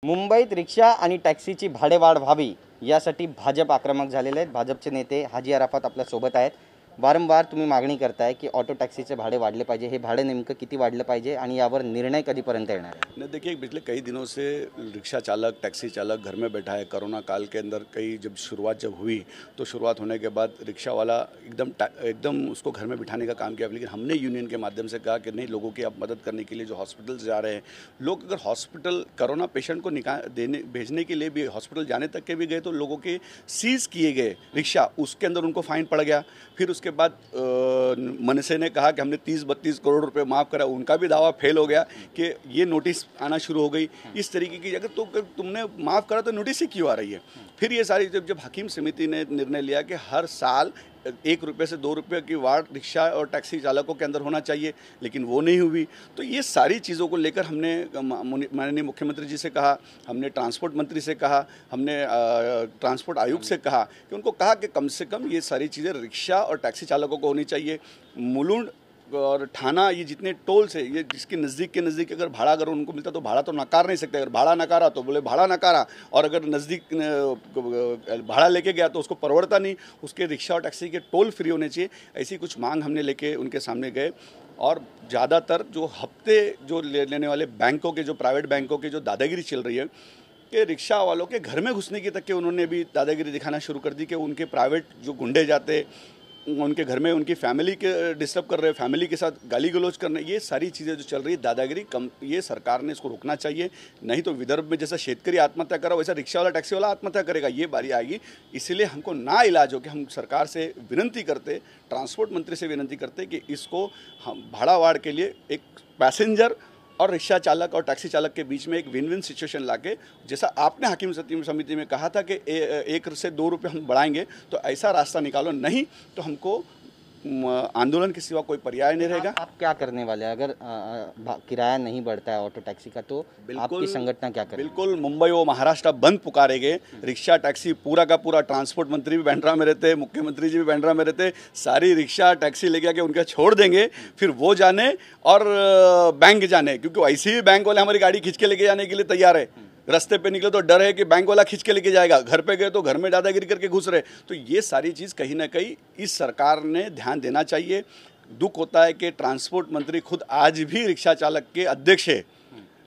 मुंबईत रिक्षा आणि टॅक्सीची भाडेवाढ व्हावी यासाठी भाजप आक्रमक झालेले आहेत। भाजपचे नेते हाजी अराफत आपल्या सोबत आहेत। वारंवार तुम्ही मागणी करताय की ऑटो टॅक्सीचे भाडे वाढले पाहिजे। हे भाडे नेमकं किती वाढलं पाहिजे आणि यावर निर्णय कधीपर्यंत येणार है? नहीं, देखिए पिछले कई दिनों से रिक्शा चालक टैक्सी चालक घर में बैठा है। कोरोना काल के अंदर जब शुरुआत हुई तो शुरुआत होने के बाद रिक्शा वाला एकदम उसको घर में बिठाने का काम किया। लेकिन हमने यूनियन के माध्यम से कहा कि नहीं, लोगों की आप मदद करने के लिए जो हॉस्पिटल जा रहे हैं लोग, अगर हॉस्पिटल कोरोना पेशेंट को भेजने के लिए भी हॉस्पिटल जाने तक के भी गए तो लोगों के सीज़ किए गए रिक्शा, उसके अंदर उनको फाइन पड़ गया। फिर उसके बाद मनसे ने कहा कि हमने 30-32 करोड़ रुपए माफ़ करा, उनका भी दावा फेल हो गया कि ये नोटिस आना शुरू हो गई। इस तरीके की अगर तुमने माफ़ करा तो नोटिस ही क्यों आ रही है? फिर ये सारी जब हकीम समिति ने निर्णय लिया कि हर साल 1 रुपये से 2 रुपये की वार्ड रिक्शा और टैक्सी चालकों के अंदर होना चाहिए, लेकिन वो नहीं हुई। तो ये सारी चीज़ों को लेकर हमने माननीय मुख्यमंत्री जी से कहा, हमने ट्रांसपोर्ट मंत्री से कहा, हमने ट्रांसपोर्ट आयुक्त से कहा कि उनको कहा कि कम से कम ये सारी चीज़ें रिक्शा और टैक्सी चालकों को होनी चाहिए। मुलुंड और ठाना, ये जितने टोल्स है, ये जिसके नज़दीक के नज़दीक अगर भाड़ा अगर उनको मिलता तो भाड़ा तो नकार नहीं सकते। अगर भाड़ा नकारा तो बोले भाड़ा नकारा, और अगर नज़दीक भाड़ा लेके गया तो उसको परवड़ता नहीं। उसके रिक्शा और टैक्सी के टोल फ्री होने चाहिए। ऐसी कुछ मांग हमने लेके उनके सामने गए। और ज़्यादातर जो हफ्ते जो लेने वाले बैंकों के, जो प्राइवेट बैंकों के जो दादागिरी चल रही है कि रिक्शा वालों के घर में घुसने की तक के उन्होंने भी दादागिरी दिखाना शुरू कर दी कि उनके प्राइवेट जो गुंडे जाते उनके घर में उनकी फैमिली के डिस्टर्ब कर रहे हैं, फैमिली के साथ गाली गलौज करने, ये सारी चीज़ें जो चल रही है दादागिरी कम, ये सरकार ने इसको रोकना चाहिए। नहीं तो विदर्भ में जैसा शेतकरी आत्महत्या करा वैसा रिक्शा वाला टैक्सी वाला आत्महत्या करेगा, ये बारी आएगी। इसलिए हमको ना इलाज हो कि हम सरकार से विनती करते, ट्रांसपोर्ट मंत्री से विनती करते कि इसको हम भाड़ावाड़ के लिए एक पैसेंजर और रिक्शा चालक और टैक्सी चालक के बीच में एक विन विन सिचुएशन लाके, जैसा आपने हकीम समिति में कहा था कि 1 से 2 रुपये हम बढ़ाएंगे, तो ऐसा रास्ता निकालो। नहीं तो हमको आंदोलन के सिवा कोई पर्याय नहीं रहेगा। आप क्या करने वाले हैं अगर किराया नहीं बढ़ता है ऑटो टैक्सी का? तो आपकी संगठन क्या करेगी? बिल्कुल मुंबई और महाराष्ट्र बंद पुकारेंगे। रिक्शा टैक्सी पूरा का पूरा, ट्रांसपोर्ट मंत्री भी बांद्रा में रहते, मुख्यमंत्री जी भी बांद्रा में रहते, सारी रिक्शा टैक्सी लेके आके उनका छोड़ देंगे। फिर वो जाने और बैंक जाने, क्योंकि ऐसे ही बैंक वाले हमारी गाड़ी खींच के लेके जाने के लिए तैयार है। रास्ते पे निकले तो डर है कि बैंक वाला खींच के लेके जाएगा, घर पे गए तो घर में दादागिरी करके घुस रहे। तो ये सारी चीज़ कहीं ना कहीं इस सरकार ने ध्यान देना चाहिए। दुख होता है कि ट्रांसपोर्ट मंत्री खुद आज भी रिक्शा चालक के अध्यक्ष है।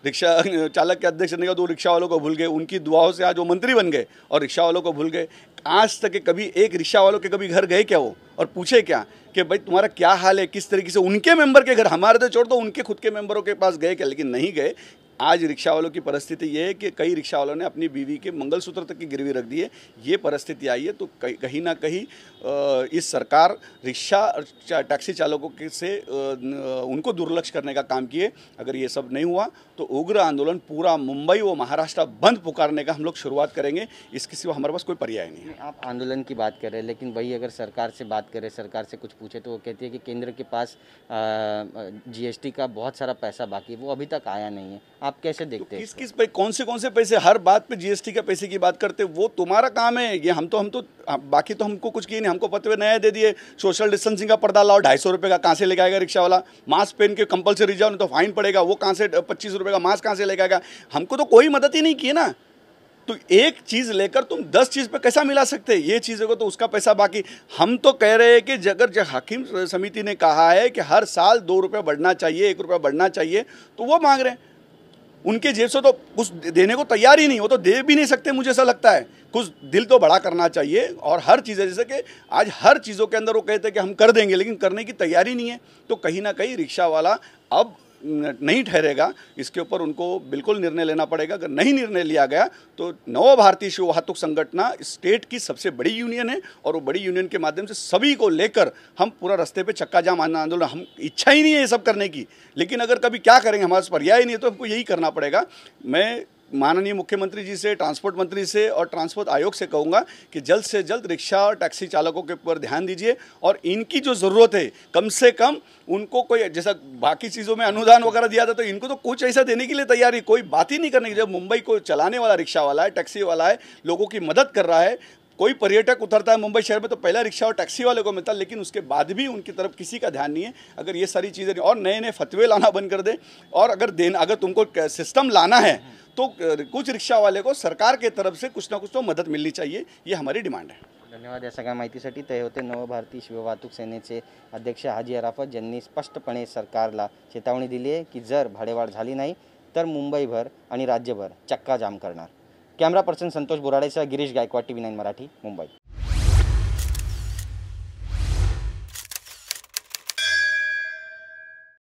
रिक्शा चालक के अध्यक्ष नहीं, तो रिक्शा वालों को भूल गए। उनकी दुआओं से आज वो मंत्री बन गए और रिक्शा वालों को भूल गए। आज तक कभी एक रिक्शा वालों के कभी घर गए क्या वो और पूछे क्या कि भाई तुम्हारा क्या हाल है, किस तरीके से? उनके मेंबर के घर, हमारे तो छोड़ दो, उनके खुद के मेंबरों के पास गए क्या? लेकिन नहीं गए। आज रिक्शा वालों की परिस्थिति ये है कि कई रिक्शा वालों ने अपनी बीवी के मंगलसूत्र तक की गिरवी रख दी है। ये परिस्थिति आई है। तो कहीं ना कहीं इस सरकार रिक्शा टैक्सी चालकों से उनको दुर्लक्ष्य करने का काम किए। अगर ये सब नहीं हुआ तो उग्र आंदोलन पूरा मुंबई व महाराष्ट्र बंद पुकारने का हम लोग शुरुआत करेंगे। इसके सिवा हमारे पास कोई पर्याय नहीं है। आप आंदोलन की बात कर रहे हैं, लेकिन वही अगर सरकार से बात करें, सरकार से कुछ पूछे तो वो कहती है कि केंद्र के पास GST का बहुत सारा पैसा बाकी, वो अभी तक आया नहीं है। आप कैसे देखते हैं? किस पे कौन से पैसे? हर बात पे GST के पैसे की बात करते, वो तुम्हारा काम है। ये हम तो बाकी तो हमको कुछ किए नहीं। हमको पतवे नए दे दिए, सोशल डिस्टेंसिंग का पर्दा लाओ, 250 रुपये का कहाँ से लेके आएगा रिक्शा वाला? मास्क पहन के कंपलसरी जाओ, नहीं तो फाइन पड़ेगा। वो कहाँ से 25 रुपये का मास्क कहाँ से लेके आएगा? हमको तो कोई मदद ही नहीं की है ना। तो एक चीज़ लेकर तुम 10 चीज़ पे कैसा मिला सकते हैं? ये चीज़ को तो उसका पैसा बाकी। हम तो कह रहे हैं कि अगर हकीम समिति ने कहा है कि हर साल 2 रुपये बढ़ना चाहिए, 1 रुपया बढ़ना चाहिए, तो वो मांग रहे हैं। उनके जेब से तो कुछ देने को तैयार ही नहीं, वो तो दे भी नहीं सकते। मुझे ऐसा लगता है कुछ दिल तो बड़ा करना चाहिए। और हर चीज़, जैसे कि आज हर चीज़ों के अंदर वो कहते हैं कि हम कर देंगे, लेकिन करने की तैयारी नहीं है। तो कहीं ना कहीं रिक्शा वाला अब नहीं ठहरेगा। इसके ऊपर उनको बिल्कुल निर्णय लेना पड़ेगा। अगर नहीं निर्णय लिया गया तो नव भारतीय शिव वाहतुक संगठन स्टेट की सबसे बड़ी यूनियन है, और वो बड़ी यूनियन के माध्यम से सभी को लेकर हम पूरा रास्ते पे चक्का जाम आंदोलन। हम इच्छा ही नहीं है ये सब करने की, लेकिन अगर कभी क्या करेंगे, हमारे पास पर्याय नहीं है, तो हमको यही करना पड़ेगा। मैं माननीय मुख्यमंत्री जी से, ट्रांसपोर्ट मंत्री से और ट्रांसपोर्ट आयोग से कहूँगा कि जल्द से जल्द रिक्शा और टैक्सी चालकों के ऊपर ध्यान दीजिए। और इनकी जो ज़रूरत है, कम से कम उनको कोई, जैसा बाकी चीज़ों में अनुदान वगैरह दिया था, तो इनको तो कुछ ऐसा देने के लिए तैयारी, कोई बात ही नहीं करने की। जब मुंबई को चलाने वाला रिक्शा वाला है, टैक्सी वाला है, लोगों की मदद कर रहा है, कोई पर्यटक उतरता है मुंबई शहर में तो पहला रिक्शा और टैक्सी वाले को मिलता है, लेकिन उसके बाद भी उनकी तरफ किसी का ध्यान नहीं है। अगर ये सारी चीज़ें और नए नए फतवे लाना बंद कर दे, और अगर तुमको सिस्टम लाना है तो कुछ रिक्शा वाले को सरकार के तरफ से कुछ ना कुछ तो मदद मिलनी चाहिए, ये हमारी डिमांड है। धन्यवाद या सगळ्या माहितीसाठी. ते होते नवभारती शिववाहतूक सेनेचे अध्यक्ष हाजी अराफत, ज्यांनी स्पष्टपणे सरकारला चेतावणी दिली आहे की जर भाडेवाढ झाली नाही तर मुंबईभर आणि राज्यभर चक्का जाम करणार. कॅमेरा पर्सन संतोष बोराडेसह गिरीश गायकवाड, TV9 मराठी, मुंबई.